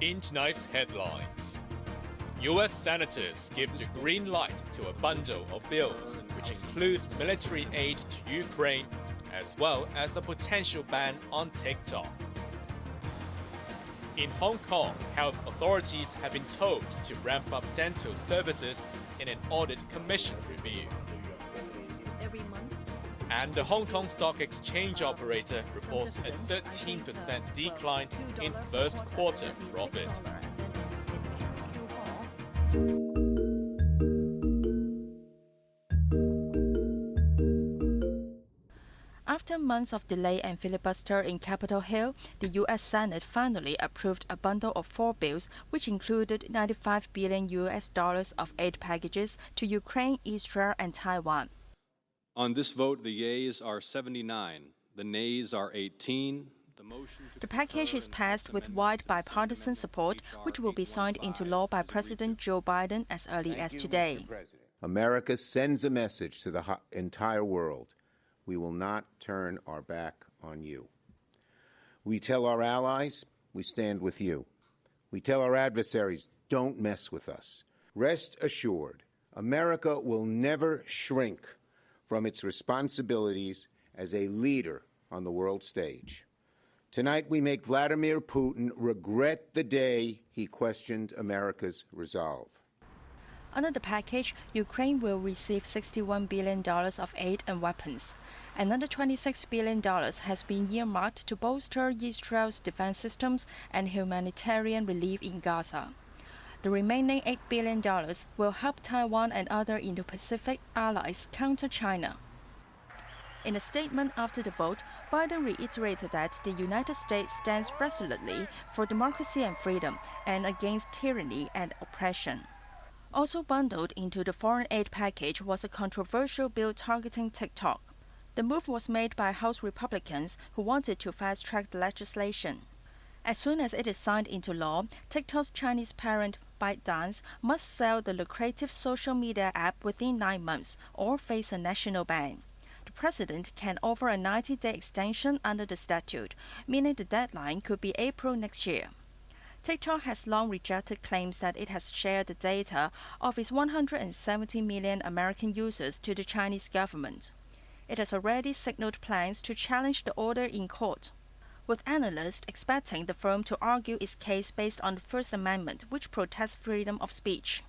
In tonight's headlines, US senators give the green light to a bundle of bills which includes military aid to Ukraine as well as a potential ban on TikTok. In Hong Kong, health authorities have been told to ramp up dental services in an Audit Commission review. And the Hong Kong Stock Exchange operator reports a 13% decline in first quarter profit. After months of delay and filibuster in Capitol Hill, the U.S. Senate finally approved a bundle of 4 bills which included $95 billion of aid packages to Ukraine, Israel and Taiwan. On this vote, the yeas are 79, the nays are 18. The package is passed with wide bipartisan support, which will be signed into law by President Joe Biden as early as today. America sends a message to the entire world. We will not turn our back on you. We tell our allies, we stand with you. We tell our adversaries, don't mess with us. Rest assured, America will never shrink from its responsibilities as a leader on the world stage. Tonight we make Vladimir Putin regret the day he questioned America's resolve. Under the package, Ukraine will receive $61 billion of aid and weapons. Another $26 billion has been earmarked to bolster Israel's defense systems and humanitarian relief in Gaza. The remaining $8 billion will help Taiwan and other Indo-Pacific allies counter China. In a statement after the vote, Biden reiterated that the United States stands resolutely for democracy and freedom and against tyranny and oppression. Also bundled into the foreign aid package was a controversial bill targeting TikTok. The move was made by House Republicans who wanted to fast-track the legislation. As soon as it is signed into law, TikTok's Chinese parent ByteDance must sell the lucrative social media app within 9 months or face a national ban. The president can offer a 90-day extension under the statute, meaning the deadline could be April next year. TikTok has long rejected claims that it has shared the data of its 170 million American users to the Chinese government. It has already signaled plans to challenge the order in court, with analysts expecting the firm to argue its case based on the First Amendment, which protects freedom of speech.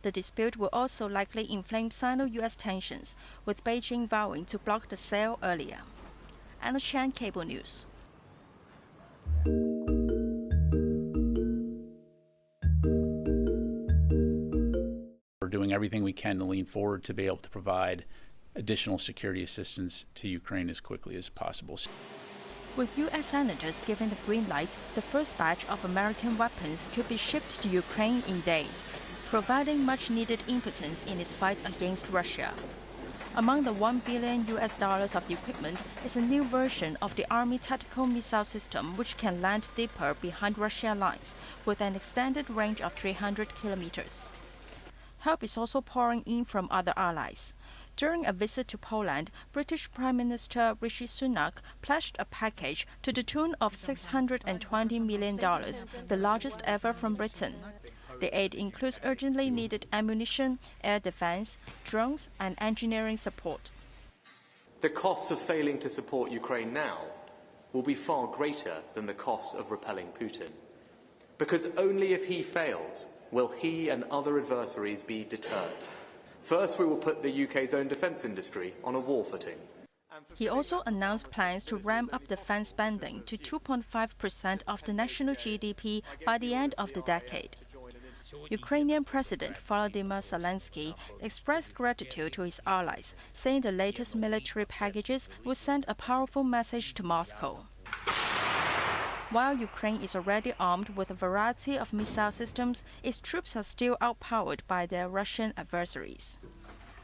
The dispute will also likely inflame Sino-US tensions, with Beijing vowing to block the sale earlier. Anna Chan, Cable News. We're doing everything we can to lean forward to be able to provide additional security assistance to Ukraine as quickly as possible. With U.S. senators giving the green light, the first batch of American weapons could be shipped to Ukraine in days, providing much-needed impotence in its fight against Russia. Among the $1 billion of equipment is a new version of the Army tactical missile system, which can land deeper behind Russian lines with an extended range of 300 kilometers. Help is also pouring in from other allies. During a visit to Poland, British Prime Minister Rishi Sunak pledged a package to the tune of $620 million, the largest ever from Britain. The aid includes urgently needed ammunition, air defense, drones, and engineering support. The costs of failing to support Ukraine now will be far greater than the costs of repelling Putin. Because only if he fails will he and other adversaries be deterred. First, we will put the UK's own defence industry on a war footing. He also announced plans to ramp up defence spending to 2.5% of the national GDP by the end of the decade. Ukrainian President Volodymyr Zelensky expressed gratitude to his allies, saying the latest military packages will send a powerful message to Moscow. While Ukraine is already armed with a variety of missile systems, its troops are still outpowered by their Russian adversaries.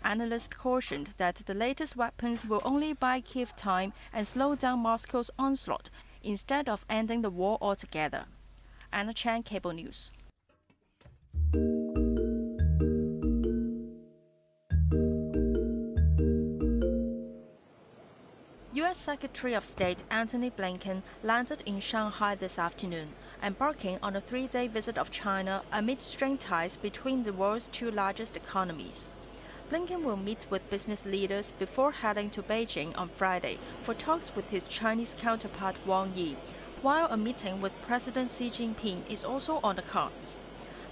Analysts cautioned that the latest weapons will only buy Kyiv time and slow down Moscow's onslaught instead of ending the war altogether. Anna Chan, Cable News. U.S. Secretary of State Antony Blinken landed in Shanghai this afternoon embarking on a 3-day visit of China amid strained ties between the world's two largest economies. Blinken will meet with business leaders before heading to Beijing on Friday for talks with his Chinese counterpart Wang Yi, while a meeting with President Xi Jinping is also on the cards.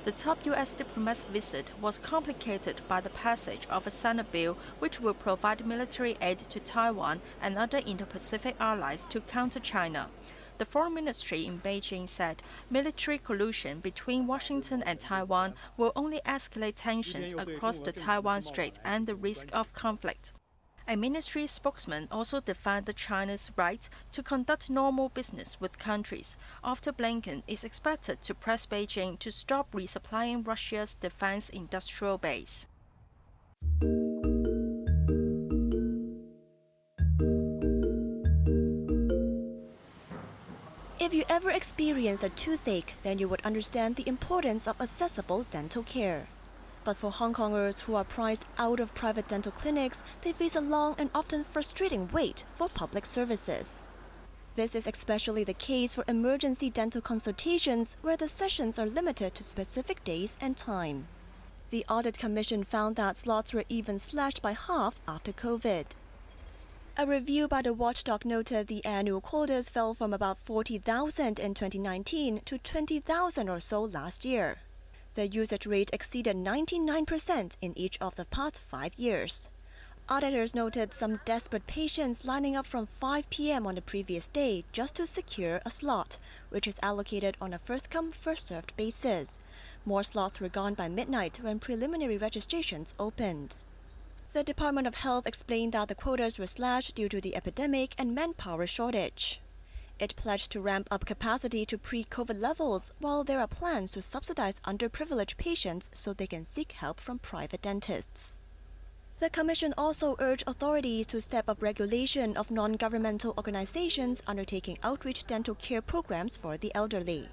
The top U.S. diplomat's visit was complicated by the passage of a Senate bill which will provide military aid to Taiwan and other Indo-Pacific allies to counter China. The Foreign Ministry in Beijing said military collusion between Washington and Taiwan will only escalate tensions across the Taiwan Strait and the risk of conflict. A ministry spokesman also defended China's right to conduct normal business with countries after Blinken is expected to press Beijing to stop resupplying Russia's defense industrial base. If you ever experienced a toothache, then you would understand the importance of accessible dental care. But for Hong Kongers who are priced out of private dental clinics, they face a long and often frustrating wait for public services. This is especially the case for emergency dental consultations, where the sessions are limited to specific days and time. The Audit Commission found that slots were even slashed by half after COVID. A review by the watchdog noted the annual quotas fell from about 40,000 in 2019 to 20,000 or so last year. The usage rate exceeded 99% in each of the past 5 years. Auditors noted some desperate patients lining up from 5 p.m. on the previous day just to secure a slot, which is allocated on a first-come, first-served basis. More slots were gone by midnight when preliminary registrations opened. The Department of Health explained that the quotas were slashed due to the epidemic and manpower shortage. It pledged to ramp up capacity to pre-COVID levels, while there are plans to subsidize underprivileged patients so they can seek help from private dentists. The Commission also urged authorities to step up regulation of non-governmental organizations undertaking outreach dental care programs for the elderly.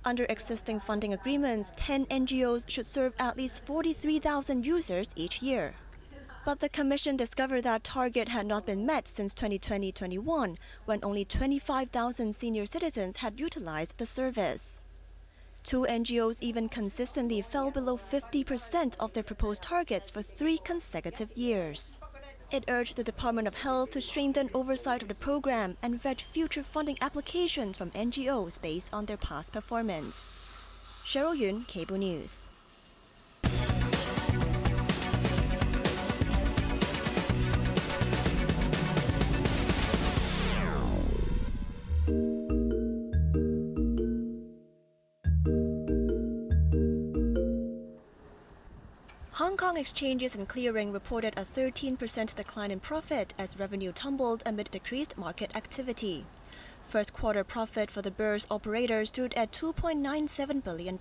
Under existing funding agreements, 10 NGOs should serve at least 43,000 users each year. But the Commission discovered that target had not been met since 2020-21, when only 25,000 senior citizens had utilized the service. 2 NGOs even consistently fell below 50% of their proposed targets for 3 consecutive years. It urged the Department of Health to strengthen oversight of the program and vet future funding applications from NGOs based on their past performance. Cheryl Yun, Cable News. Hong Kong Exchanges and Clearing reported a 13% decline in profit as revenue tumbled amid decreased market activity. First quarter profit for the Bourse operator stood at $2.97 billion.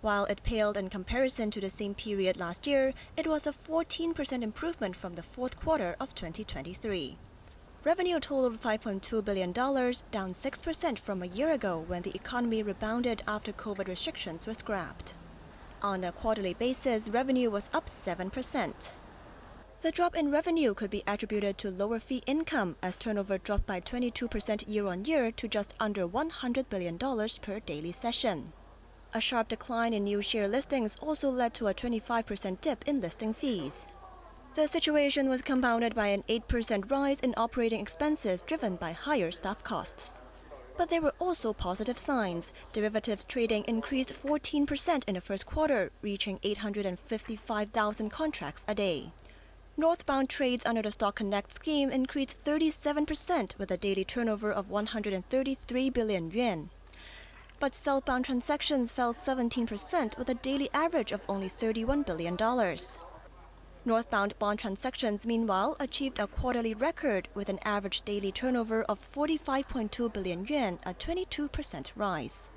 While it paled in comparison to the same period last year, it was a 14% improvement from the fourth quarter of 2023. Revenue totaled $5.2 billion, down 6% from a year ago when the economy rebounded after COVID restrictions were scrapped. On a quarterly basis, revenue was up 7%. The drop in revenue could be attributed to lower fee income as turnover dropped by 22% year-on-year to just under $100 billion per daily session. A sharp decline in new share listings also led to a 25% dip in listing fees. The situation was compounded by an 8% rise in operating expenses driven by higher staff costs. But there were also positive signs. Derivatives trading increased 14% in the first quarter, reaching 855,000 contracts a day. Northbound trades under the Stock Connect scheme increased 37% with a daily turnover of 133 billion yuan. But southbound transactions fell 17% with a daily average of only $31 billion. Northbound bond transactions, meanwhile, achieved a quarterly record with an average daily turnover of 45.2 billion yuan, a 22% rise.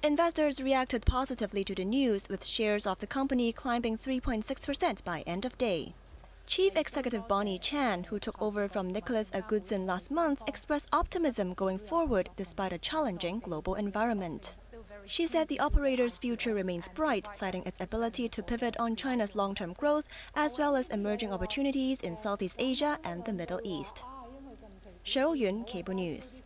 Investors reacted positively to the news, with shares of the company climbing 3.6% by end of day. Chief Executive Bonnie Chan, who took over from Nicholas Agudson last month, expressed optimism going forward despite a challenging global environment. She said the operator's future remains bright, citing its ability to pivot on China's long-term growth as well as emerging opportunities in Southeast Asia and the Middle East. Cheryl Yun, Cable News.